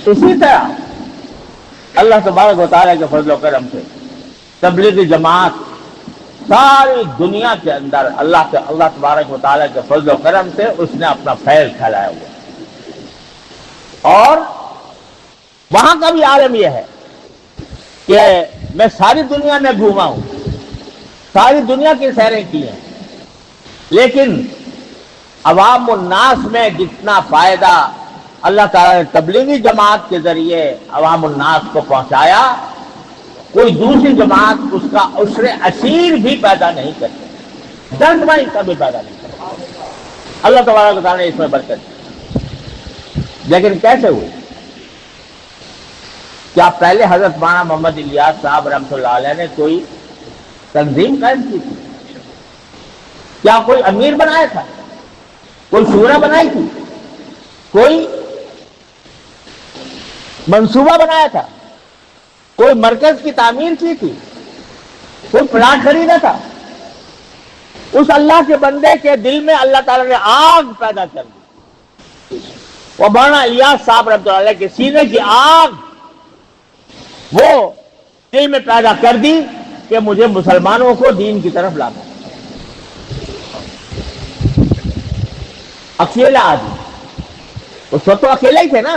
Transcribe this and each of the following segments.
اسی طرح اللہ تبارک و تعالیٰ کے فضل و کرم سے تبلیغی جماعت ساری دنیا کے اندر اللہ تبارک و تعالیٰ کے فضل و کرم سے اس نے اپنا فیض پھیلایا ہوا، اور وہاں کا بھی عالم یہ ہے کہ میں ساری دنیا میں گھوما ہوں، ساری دنیا کی سیریں کی ہیں، لیکن عوام الناس میں جتنا فائدہ اللہ تعالیٰ نے تبلیغی جماعت کے ذریعے عوام الناس کو پہنچایا، کوئی دوسری جماعت اس کا عشر عشیر بھی پیدا نہیں کرتی، 10 گنا کا بھی پیدا نہیں کرتی۔ اللہ تبارک و تعالیٰ نے اس میں برکت دی، لیکن کیسے ہوئی؟ کیا پہلے حضرت مولانا محمد الیاس صاحب رحمۃ اللہ علیہ نے کوئی تنظیم قائم کی تھی؟ کیا کوئی امیر بنایا تھا؟ کوئی شورا بنائی تھی؟ کوئی منصوبہ بنایا تھا؟ کوئی مرکز کی تعمیر کی تھی؟ کوئی پلاٹ خریدا تھا؟ اس اللہ کے بندے کے دل میں اللہ تعالیٰ نے آگ پیدا کر دی، وہ مولانا الیاس صاحب رحمۃ اللہ علیہ کے سینے کی آگ وہ دل میں پیدا کر دی کہ مجھے مسلمانوں کو دین کی طرف لانا۔ اکیلا آدمی، اس وقت تو اکیلے ہی تھے نا،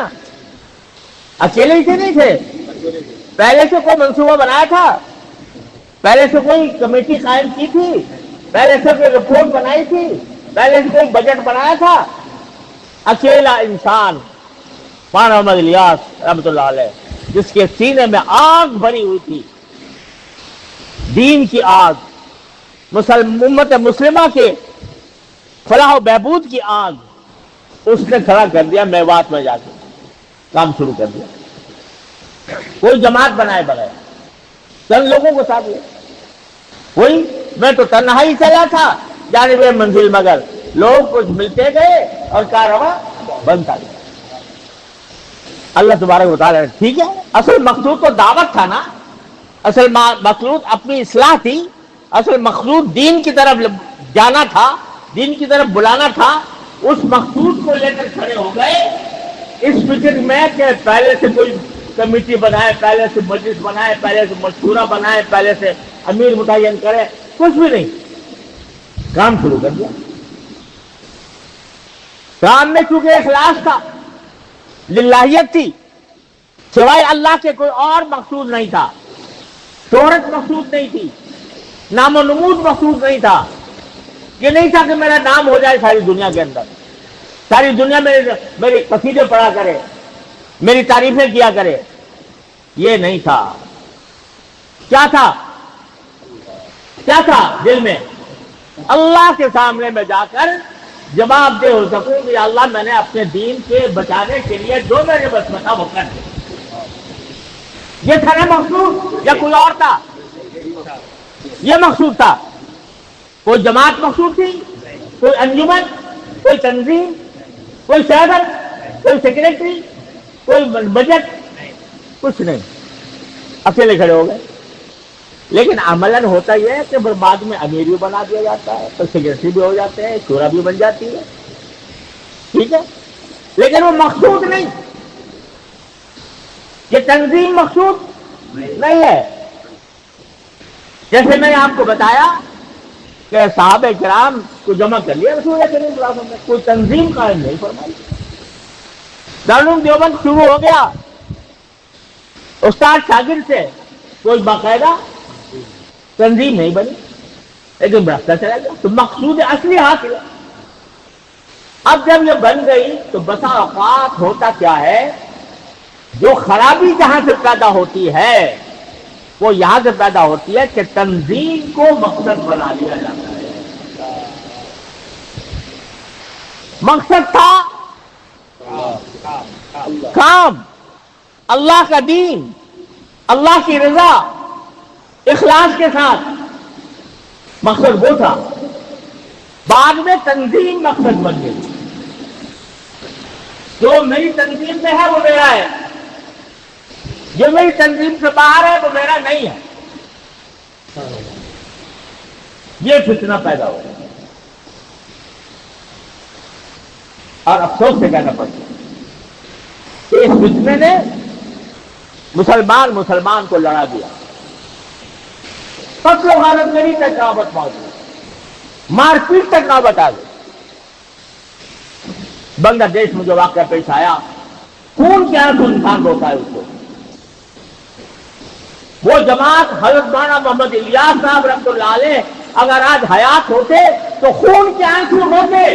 اکیلے ہی تھے نہیں تھے، پہلے سے کوئی منصوبہ بنایا تھا، پہلے سے کوئی کمیٹی قائم کی تھی، پہلے سے کوئی رپورٹ بنائی تھی، پہلے سے کوئی بجٹ بنایا تھا؟ اکیلا انسان مولانا محمد الیاس رحمۃ اللہ علیہ، جس کے سینے میں آگ بھری ہوئی تھی، دین کی آگ، امت مسلمہ کے فلاح و بہبود کی آگ، اس نے کھڑا کر دیا میوات میں جا کے، کام شروع کر دیا۔ کوئی جماعت بنائے بغیر چند لوگوں کو ساتھ لے، کوئی میں تو تنہا ہی چلا تھا جانب منزل، مگر لوگ کچھ ملتے گئے اور کارواں بنتا گیا۔ اللہ تبارک و تعالیٰ ٹھیک ہے، اصل مقصود تو دعوت تھا نا، اصل مقصود اپنی اصلاح تھی، اصل مقصود دین کی طرف جانا تھا، دین کی طرف بلانا تھا۔ اس مقصود کو لے کر کھڑے ہو گئے اس فکر میں کہ پہلے سے کوئی کمیٹی بنائے، پہلے سے مجلس بنائے، پہلے سے مشورہ بنائے، پہلے سے امیر متعین کرے، کچھ بھی نہیں، کام شروع کر دیا۔ کام میں چونکہ اخلاص تھا، للہیت تھی، سوائے اللہ کے کوئی اور مقصود نہیں تھا، شہرت مقصود نہیں تھی، نام و نمود مقصود نہیں تھا، یہ نہیں تھا کہ میرا نام ہو جائے ساری دنیا کے اندر، ساری دنیا میری قصیدے پڑھا کرے، میری تعریفیں کیا کرے، یہ نہیں تھا۔ کیا تھا؟ کیا تھا دل میں؟ اللہ کے سامنے میں جا کر جواب دہ ہو سکوں کہ یا اللہ میں نے اپنے دین کے بچانے کے لیے جو میرے بس میں تھا وہ کر دیا۔ یہ تھا نا مقصود، یا کوئی اور تھا؟ یہ مقصود تھا۔ کوئی جماعت مقصود تھی؟ کوئی انجمن؟ کوئی تنظیم؟ کوئی صدر؟ کوئی سیکریٹری؟ کوئی بجٹ؟ کچھ نہیں، اکیلے کھڑے ہو گئے۔ لیکن عملاً ہوتا یہ ہے کہ بعد میں امیر بھی بنا دیا جاتا ہے، تو سیکریٹری بھی ہو جاتے ہیں، شورا بھی بن جاتی ہے، ٹھیک ہے، لیکن وہ مقصود نہیں، یہ تنظیم مقصود نہیں ہے۔ جیسے میں نے آپ کو بتایا کہ صحابہ کرام کو جمع کر لیا رسول اللہ صلی اللہ علیہ وسلم نے، کوئی تنظیم قائم نہیں فرمائی۔ دارالعلوم دیوبند شروع ہو گیا استاد شاگرد سے، کوئی باقاعدہ تنظیم نہیں بنی، لیکن بڑھتا چلا گیا، تو مقصود اصلی حاصل ہے۔ اب جب یہ بن گئی تو بسا اوقات ہوتا کیا ہے، جو خرابی جہاں سے پیدا ہوتی ہے وہ یہاں سے پیدا ہوتی ہے کہ تنظیم کو مقصد بنا لیا جاتا ہے۔ مقصد تھا کام، اللہ کا دین، اللہ کی رضا، اخلاص کے ساتھ، مقصد وہ تھا۔ بعد میں تنظیم مقصد بن گئی، جو میری تنظیم میں ہے وہ میرا ہے، جو میری تنظیم سے باہر ہے وہ میرا نہیں ہے، یہ فتنہ پیدا ہو گیا۔ اور افسوس سے کہنا پڑتا ہے کہ اس فتنے نے مسلمان کو لڑا دیا، قتل و غارت گری تک نوبت پہنچ گئی، مار پیٹ تک نوبت آ گئی۔ بنگلہ دیش میں جو واقعہ پیش آیا، خون کے آنسو انسان روتا ہے اس کو۔ وہ جماعت حضرت مولانا محمد الیاس صاحب رحمۃ اللہ علیہ اگر آج حیات ہوتے تو خون کے آنسو روتے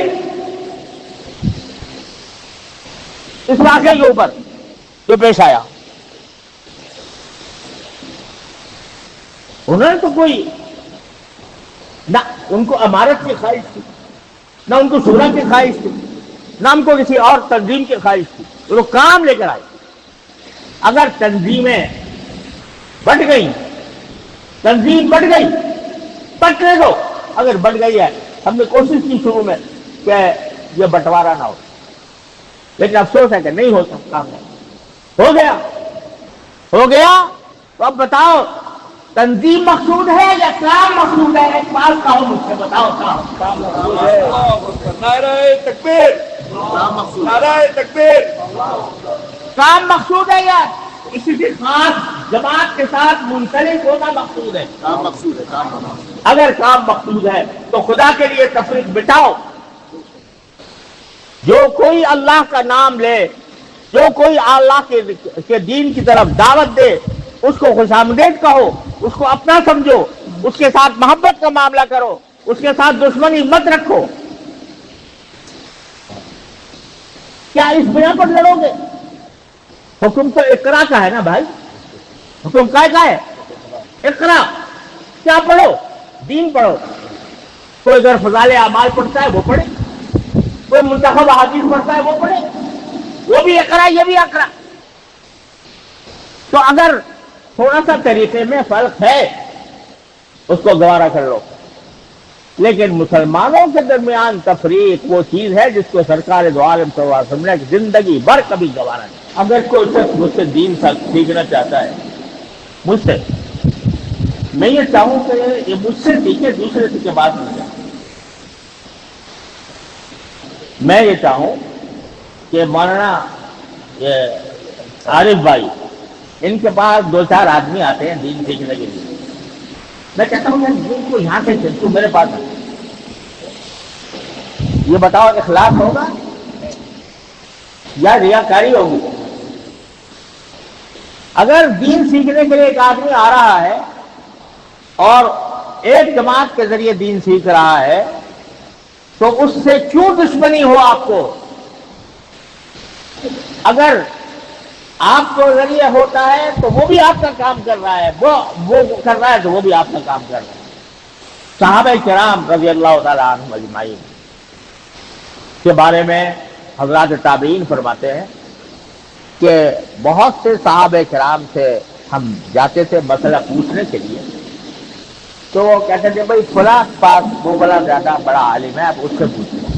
اس واقعے کے اوپر جو پیش آیا۔ انہوں نے تو کوئی نہ ان کو امارت کی خواہش تھی، نہ ان کو شورا کی خواہش تھی، نہ ان کو کسی اور تنظیم کی خواہش تھی، وہ کام لے کر آئے۔ اگر تنظیمیں بٹ گئی، تنظیم بٹ گئی، بٹنے دو۔ اگر بٹ گئی ہے، ہم نے کوشش کی شروع میں کہ یہ بٹوارا نہ ہو، لیکن افسوس ہے کہ نہیں ہو سکتا، ہو گیا۔ تو اب بتاؤ تنظیم مقصود ہے یا کام مقصود ہے؟ ایک بات کہو مجھ سے، بتاؤ کام مقصود ہے؟ نعرہ تکبیر، نعرہ تکبیر۔ کام مقصود ہے یا کسی خاص جماعت کے ساتھ منسلک ہونا مقصود ہے؟ کام مقصود ہے۔ اگر کام مقصود ہے تو خدا کے لیے تفریق بٹاؤ۔ جو کوئی اللہ کا نام لے، جو کوئی اللہ کے دین کی طرف دعوت دے، اس کو خوش آمدید کہو، اس کو اپنا سمجھو، اس کے ساتھ محبت کا معاملہ کرو، اس کے ساتھ دشمنی مت رکھو۔ کیا اس بنا پر لڑو گے؟ حکم تو اقرا کا ہے نا بھائی، حکم کا ہے اقرا۔ کیا پڑھو؟ دین پڑھو۔ کوئی اگر فضائل اعمال پڑھتا ہے وہ پڑھے، کوئی منتخب احادیث پڑھتا ہے وہ پڑھے، وہ بھی اقرا یہ بھی اقرا۔ تو اگر تھوڑا سا طریقے میں فرق ہے اس کو گوارا کر لو، لیکن مسلمانوں کے درمیان تفریق وہ چیز ہے جس کو سرکار دو عالم صلی اللہ علیہ وسلم نے زندگی بھر کبھی گوارا نہیں۔ اگر کوئی شخص مجھ سے دین سیکھنا چاہتا ہے، مجھ سے، میں یہ چاہوں کہ یہ مجھ سے سیکھے، دوسرے سے کے بعد نہیں جائے۔ میں یہ چاہوں کہ مولانا عارف بھائی، ان کے پاس 2-4 آدمی آتے ہیں دین سیکھنے کے لیے، میں کہتا ہوں یار دین کو یہاں سے تو میرے پاس ہے، یہ بتاؤ اخلاص ہوگا یا ریاکاری ہوگی؟ اگر دین سیکھنے کے لیے ایک آدمی آ رہا ہے اور ایک جماعت کے ذریعے دین سیکھ رہا ہے تو اس سے کیوں دشمنی ہو آپ کو؟ اگر آپ کو ذریعہ ہوتا ہے تو وہ بھی آپ کا کام کر رہا ہے، وہ کر رہا ہے تو وہ بھی آپ کا کام کر رہا ہے۔ صحابہ کرام رضی اللہ تعالیٰ عنہم اجمعین کے بارے میں حضرات تابعین فرماتے ہیں کہ بہت سے صحابہ کرام سے ہم جاتے تھے مسئلہ پوچھنے کے لیے، تو وہ کہتے تھے بھائی فلاں پاس وہ بڑا زیادہ بڑا عالم ہے، آپ اس سے پوچھیں۔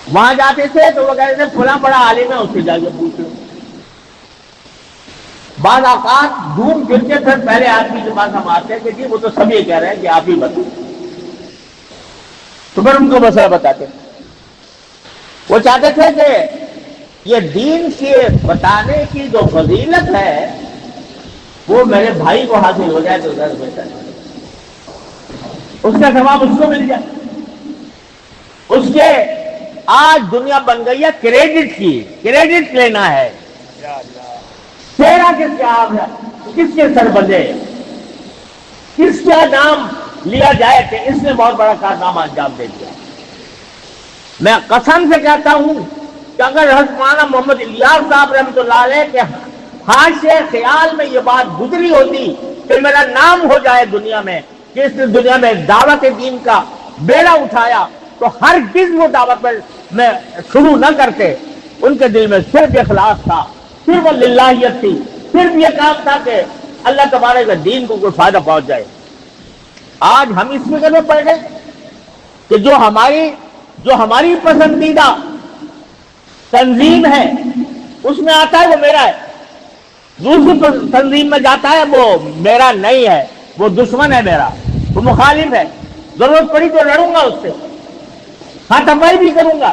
وہاں جاتے تھے تو وہ کہتے تھے فلاں بڑا عالم ہے، اس سے جا کے پوچھ لو۔ بعض اوقات ڈھونڈ پھر کے پھر پہلے آدمی کے پاس ہم آتے ہیں کہ جی وہ تو سب یہ کہہ رہے ہیں کہ آپ ہی بتائیں، تو پھر ان کو مسئلہ بتاتے۔ وہ چاہتے تھے کہ یہ دین کے بتانے کی جو فضیلت ہے وہ میرے بھائی کو حاصل ہو جائے تو زیادہ بہتر ہے، اس کا ثواب اس کو مل جائے۔ اس کے آج دنیا بن گئی ہے کریڈٹ کی، کریڈٹ لینا ہے، تیرا کس کے آپ ہے، کس کے سر بندے، کس کا نام لیا جائے کہ اس نے بہت بڑا کارنامہ انجام دے دیا۔ میں قسم سے کہتا ہوں کہ اگر حضرت مولانا محمد الیاس صاحب رحمۃ اللہ علیہ کے حاشیے خیال میں یہ بات گزری ہوتی کہ میرا نام ہو جائے دنیا میں کہ اس نے دنیا میں دعوت دین کا بیڑا اٹھایا، تو ہرگز وہ دعوت میں شروع نہ کرتے۔ ان کے دل میں صرف اخلاص تھا، صرف للہیت تھی، صرف یہ کام تھا کہ اللہ تبارک کے دین کو کوئی فائدہ پہنچ جائے۔ آج ہم اس فکر میں پڑ گئے کہ جو ہماری پسندیدہ تنظیم ہے اس میں آتا ہے وہ میرا ہے، دوسری تنظیم میں جاتا ہے وہ میرا نہیں ہے، وہ دشمن ہے میرا، وہ مخالف ہے، ضرورت پڑی تو لڑوں گا اس سے، ہاتھ پائی بھی کروں گا۔